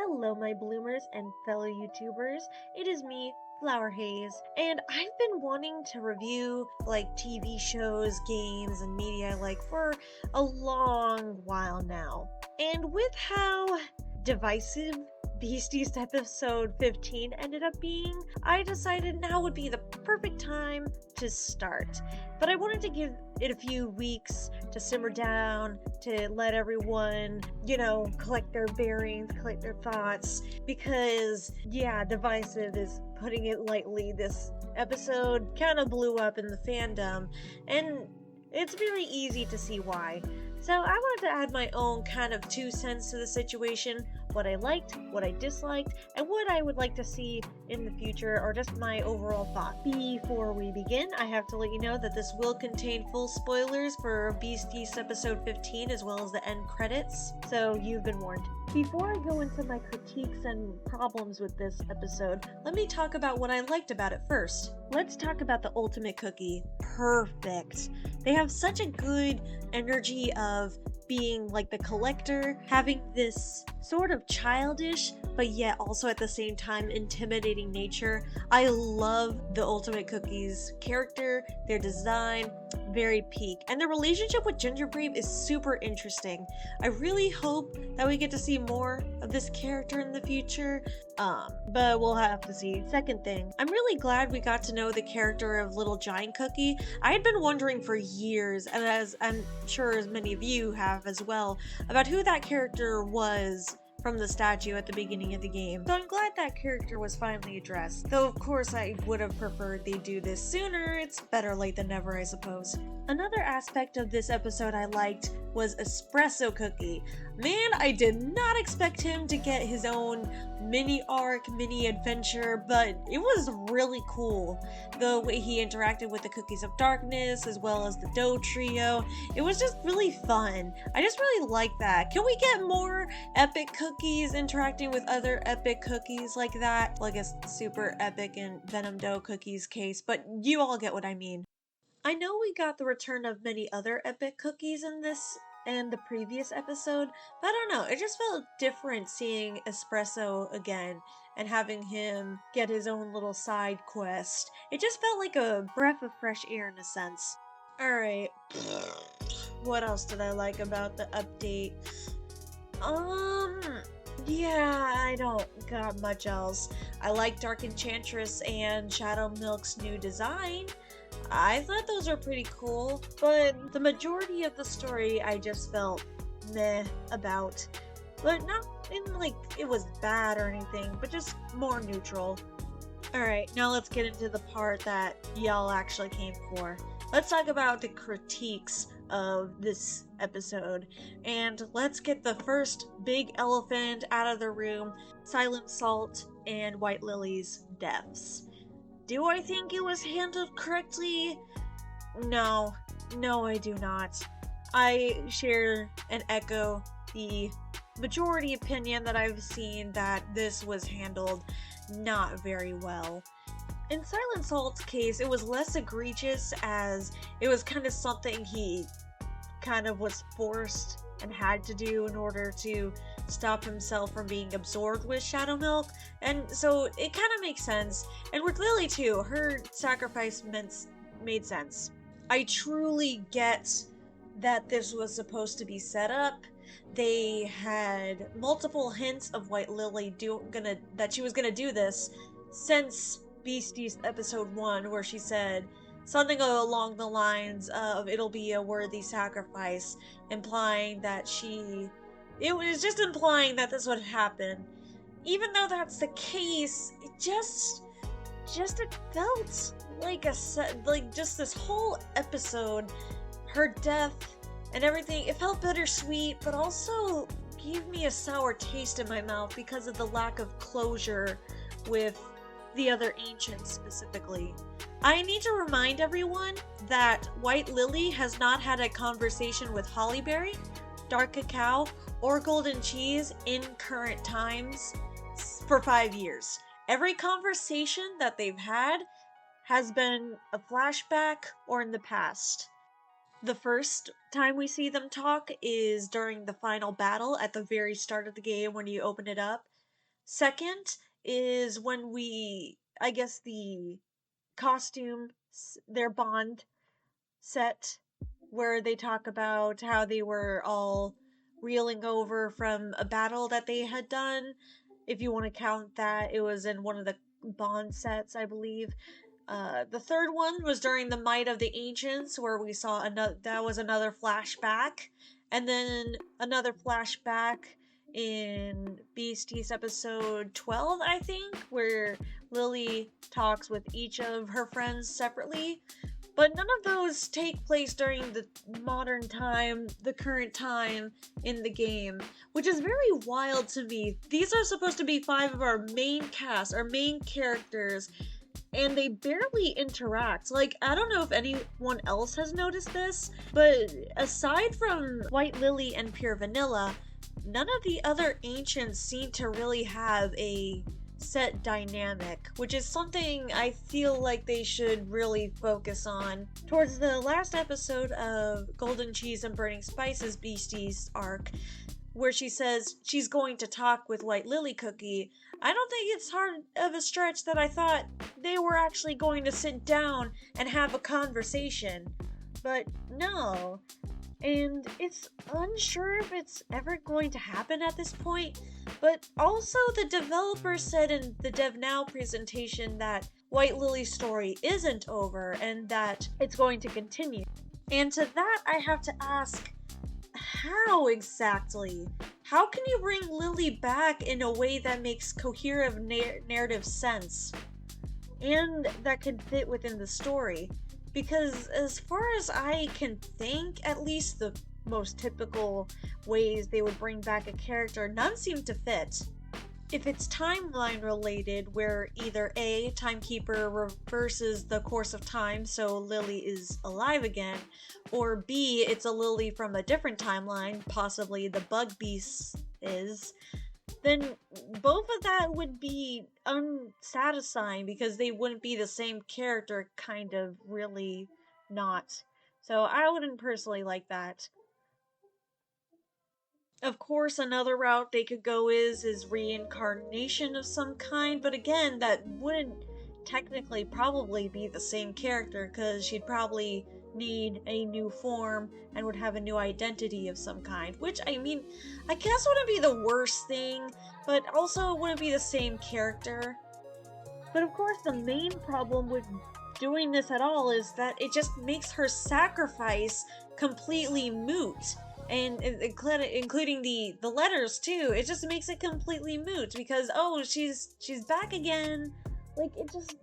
Hello, my bloomers and fellow YouTubers. It is me, Flower Haze, and I've been wanting to review TV shows, games, and media for a long while now. And with how divisive Beast Yeast episode 15 ended up being, I decided now would be the perfect time to start. But I wanted to give it a few weeks to simmer down, to let everyone, collect their bearings, collect their thoughts, because, yeah, divisive is putting it lightly. This episode kind of blew up in the fandom, and it's very easy to see why. So I wanted to add my own kind of 2 cents to the situation, what I liked, what I disliked, and what I would like to see in the future, or just my overall thought. Before we begin, I have to let you know that this will contain full spoilers for Beast Yeast episode 15 as well as the end credits, so you've been warned. Before I go into my critiques and problems with this episode, let me talk about what I liked about it first. Let's talk about the ultimate cookie. Perfect. They have such a good energy of being like the collector, having this sort of childish, but yet also at the same time intimidating nature. I love the Ultimate Cookies character, their design, very peak. And their relationship with Gingerbrave is super interesting. I really hope that we get to see more of this character in the future, but we'll have to see. Second thing, I'm really glad we got to know the character of Little Giant Cookie. I had been wondering for years, and as I'm sure as many of you have as well, about who that character was from the statue at the beginning of the game. So I'm glad that character was finally addressed. Though of course I would have preferred they do this sooner. It's better late than never, I suppose. Another aspect of this episode I liked was Espresso Cookie. Man, I did not expect him to get his own mini arc, mini adventure, but it was really cool. The way he interacted with the Cookies of Darkness as well as the Dough Trio. It was just really fun. I just really like that. Can we get more epic cookies interacting with other epic cookies like that? Like a super epic in Venom Dough Cookies case, but you all get what I mean. I know we got the return of many other epic cookies in this and the previous episode, but I don't know, it just felt different seeing Espresso again and having him get his own little side quest. It just felt like a breath of fresh air in a sense. Alright, what else did I like about the update? Yeah, I don't got much else. I like Dark Enchantress and Shadow Milk's new design. I thought those were pretty cool, but the majority of the story I just felt meh about. But not in it was bad or anything, but just more neutral. Alright, now let's get into the part that y'all actually came for. Let's talk about the critiques of this episode, and let's get the first big elephant out of the room, Silent Salt and White Lily's deaths. Do I think it was handled correctly? No. No, I do not. I share and echo the majority opinion that I've seen that this was handled not very well. In Silent Salt's case, it was less egregious as it was kind of something he kind of was forced and had to do in order to stop himself from being absorbed with Shadow Milk, and so it kind of makes sense. And with Lily too, her sacrifice made sense. I truly get that this was supposed to be set up. They had multiple hints of White Lily that she was gonna do this since Beast Yeast episode 1, where she said something along the lines of it'll be a worthy sacrifice, implying that it was just implying that this would happen. Even though that's the case, it felt like just this whole episode, her death and everything, it felt bittersweet, but also gave me a sour taste in my mouth because of the lack of closure with the other ancients specifically. I need to remind everyone that White Lily has not had a conversation with Hollyberry, Dark Cacao, or Golden Cheese in current times for 5 years. Every conversation that they've had has been a flashback or in the past. The first time we see them talk is during the final battle at the very start of the game when you open it up. Second is when I guess the costume, their Bond set, where they talk about how they were all reeling over from a battle that they had done. If you want to count that, it was in one of the Bond sets, I believe. The third one was during the Might of the Ancients, where we saw another. That was another flashback, and then another flashback in Beast Yeast episode 12, I think, where Lily talks with each of her friends separately. But none of those take place during the modern time, the current time in the game, which is very wild to me. These are supposed to be five of our main cast, our main characters, and they barely interact. Like, I don't know if anyone else has noticed this, but aside from White Lily and Pure Vanilla, none of the other ancients seem to really have a set dynamic, which is something I feel like they should really focus on. Towards the last episode of Golden Cheese and Burning Spices Beast Yeast arc, where she says she's going to talk with White Lily Cookie, I don't think it's hard of a stretch that I thought they were actually going to sit down and have a conversation. But no. And it's unsure if it's ever going to happen at this point, but also the developer said in the Dev Now presentation that White Lily's story isn't over and that it's going to continue. And to that I have to ask, how exactly? How can you bring Lily back in a way that makes coherent narrative sense and that can fit within the story? Because as far as I can think, at least the most typical ways they would bring back a character, none seem to fit. If it's timeline related, where either A, Timekeeper reverses the course of time so Lily is alive again, or B, it's a Lily from a different timeline, possibly the Bug Beast is, then both of that would be unsatisfying because they wouldn't be the same character, kind of, really not. So I wouldn't personally like that. Of course, another route they could go is reincarnation of some kind, but again, that wouldn't technically probably be the same character because she'd probably need a new form and would have a new identity of some kind, which, I mean, I guess wouldn't be the worst thing, but also wouldn't be the same character. But of course, the main problem with doing this at all is that it just makes her sacrifice completely moot. And including the letters too, it just makes it completely moot because, oh, she's back again. Like, it just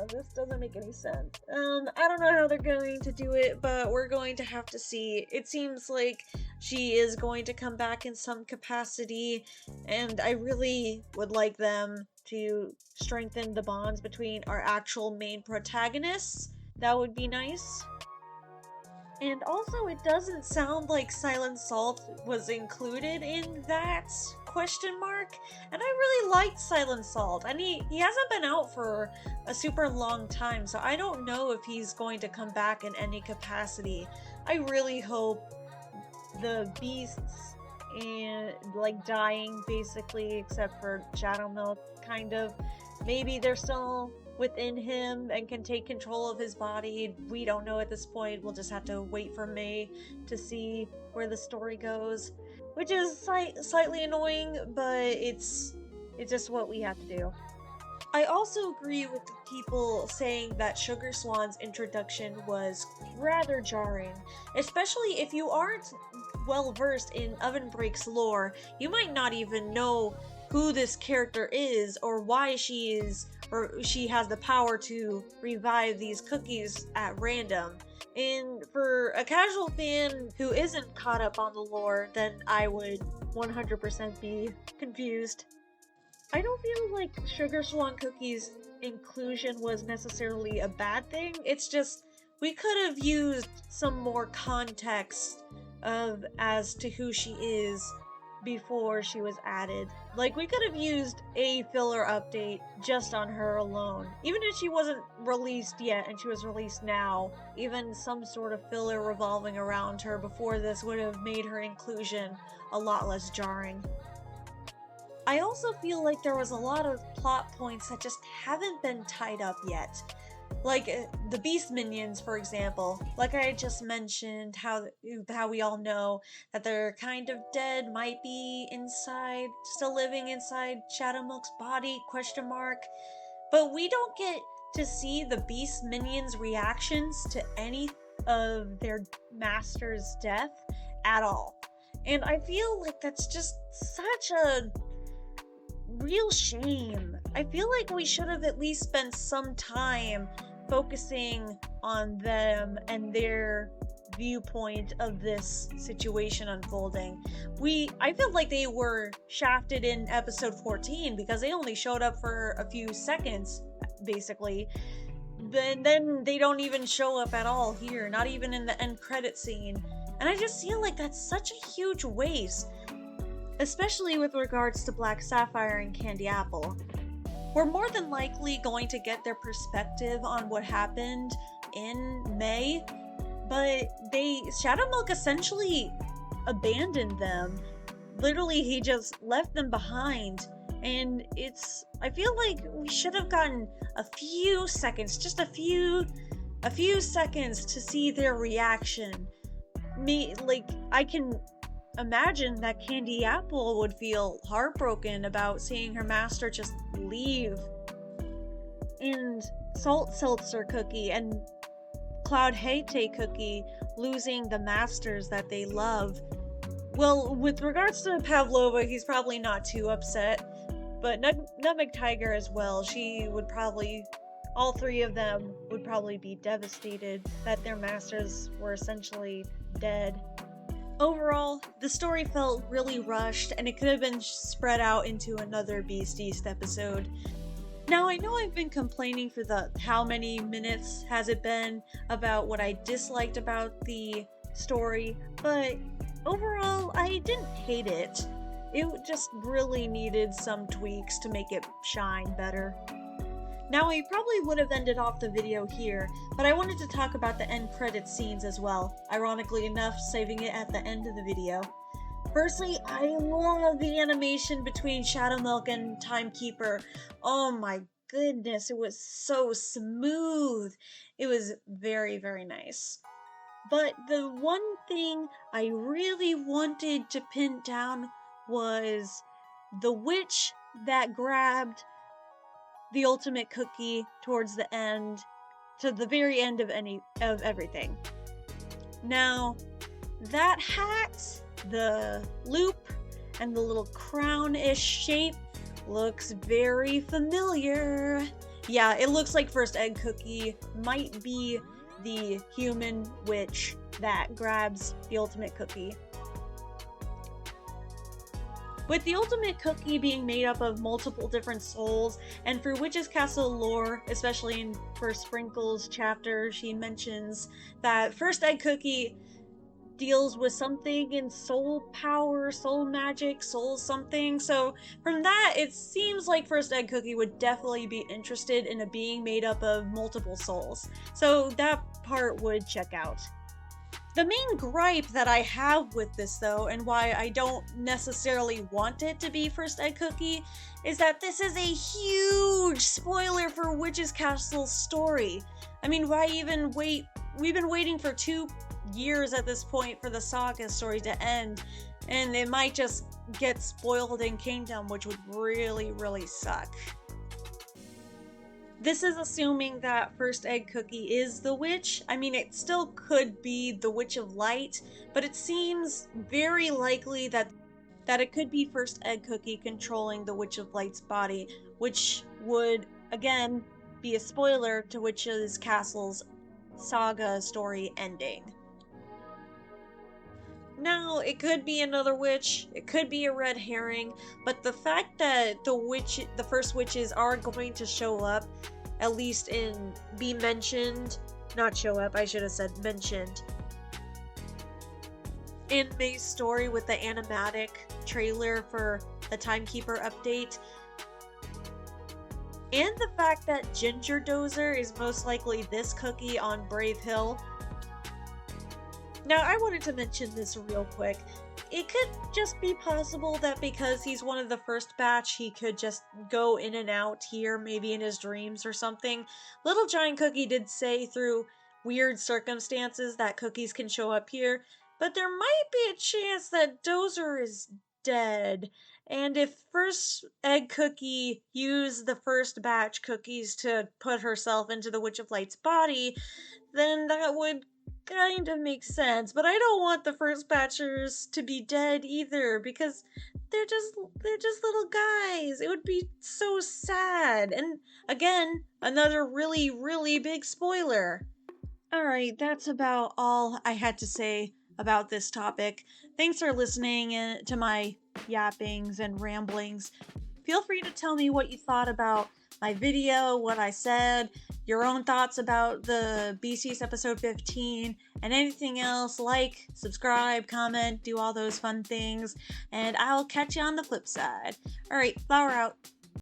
this doesn't make any sense. I don't know how they're going to do it, but we're going to have to see. It seems like she is going to come back in some capacity, and I really would like them to strengthen the bonds between our actual main protagonists. That would be nice. And also, it doesn't sound like Silent Salt was included in that question mark. And I really liked Silent Salt. And he hasn't been out for a super long time, so I don't know if he's going to come back in any capacity. I really hope the beasts and like dying basically, except for Shadow Milk, kind of. Maybe they're still within him and can take control of his body. We don't know at this point. We'll just have to wait for May to see where the story goes, which is slightly annoying, but it's just what we have to do. I also agree with the people saying that Sugar Swan's introduction was rather jarring, especially if you aren't well versed in Oven Break's lore. You might not even know who this character is or why she has the power to revive these cookies at random. And for a casual fan who isn't caught up on the lore, then I would 100% be confused. I don't feel like Sugar Swan Cookie's inclusion was necessarily a bad thing. It's just we could have used some more context as to who she is before she was added. Like, we could have used a filler update just on her alone. Even if she wasn't released yet and she was released now, even some sort of filler revolving around her before this would have made her inclusion a lot less jarring. I also feel like there was a lot of plot points that just haven't been tied up yet. Like the Beast minions, for example. Like I just mentioned, how we all know that they're kind of dead, might be inside, still living inside Shadowmilk's body? Question mark. But we don't get to see the Beast minions' reactions to any of their master's death at all. And I feel like that's just such a real shame. I feel like we should have at least spent some time focusing on them and their viewpoint of this situation unfolding. I feel like they were shafted in episode 14 because they only showed up for a few seconds, basically. Then they don't even show up at all here, not even in the end credit scene. And I just feel like that's such a huge waste, especially with regards to Black Sapphire and Candy Apple. We're more than likely going to get their perspective on what happened in May, but Shadowmilk essentially abandoned them. Literally, he just left them behind, and I feel like we should have gotten a few seconds, just a few seconds to see their reaction. I can imagine that Candy Apple would feel heartbroken about seeing her master just leave. And Salt Seltzer Cookie and Cloud Hate Cookie losing the masters that they love. Well, with regards to Pavlova, he's probably not too upset. But Nutmeg Tiger as well, all three of them would probably be devastated that their masters were essentially dead. Overall, the story felt really rushed, and it could have been spread out into another Beast Yeast episode. Now, I know I've been complaining for how many minutes has it been about what I disliked about the story, but overall, I didn't hate it. It just really needed some tweaks to make it shine better. Now, I probably would have ended off the video here, but I wanted to talk about the end credits scenes as well, ironically enough, saving it at the end of the video. Firstly, I love the animation between Shadowmilk and Timekeeper. Oh my goodness, it was so smooth. It was very, very nice. But the one thing I really wanted to pin down was the witch that grabbed the ultimate cookie towards the end, to the very end of everything. Now, that hat, the loop, and the little crown-ish shape looks very familiar. Yeah, it looks like First Egg Cookie might be the human witch that grabs the ultimate cookie. With the ultimate cookie being made up of multiple different souls, and for Witch's Castle lore, especially in First Sprinkles chapter, she mentions that First Egg Cookie deals with something in soul power, soul magic, soul something. So from that, it seems like First Egg Cookie would definitely be interested in a being made up of multiple souls. So that part would check out. The main gripe that I have with this, though, and why I don't necessarily want it to be First Egg Cookie, is that this is a huge spoiler for Witch's Castle's story. I mean, why even wait? We've been waiting for 2 years at this point for the saga story to end, and it might just get spoiled in Kingdom, which would really, really suck. This is assuming that First Egg Cookie is the witch. I mean, it still could be the Witch of Light, but it seems very likely that it could be First Egg Cookie controlling the Witch of Light's body, which would, again, be a spoiler to Witch's Castle's saga story ending. Now, it could be another witch, it could be a red herring, but the fact that the first witches are going to show up, at least be mentioned, not show up, I should have said mentioned, in May's story with the animatic trailer for the Timekeeper update, and the fact that Ginger Dozer is most likely this cookie on Brave Hill. Now, I wanted to mention this real quick. it could just be possible that because he's one of the first batch, he could just go in and out here, maybe in his dreams or something. Little Giant Cookie did say through weird circumstances that cookies can show up here, but there might be a chance that Dozer is dead. And if First Egg Cookie used the first batch cookies to put herself into the Witch of Light's body, then that would kind of make sense. But I don't want the first batchers to be dead either, because they're just they're just little guys. It would be so sad. And again, another really, really big spoiler. Alright, that's about all I had to say about this topic. Thanks for listening to my yappings and ramblings. Feel free to tell me what you thought about my video, what I said, your own thoughts about the Beast Yeast episode 15, and anything else. Like, subscribe, comment, do all those fun things, and I'll catch you on the flip side. Alright, flower out.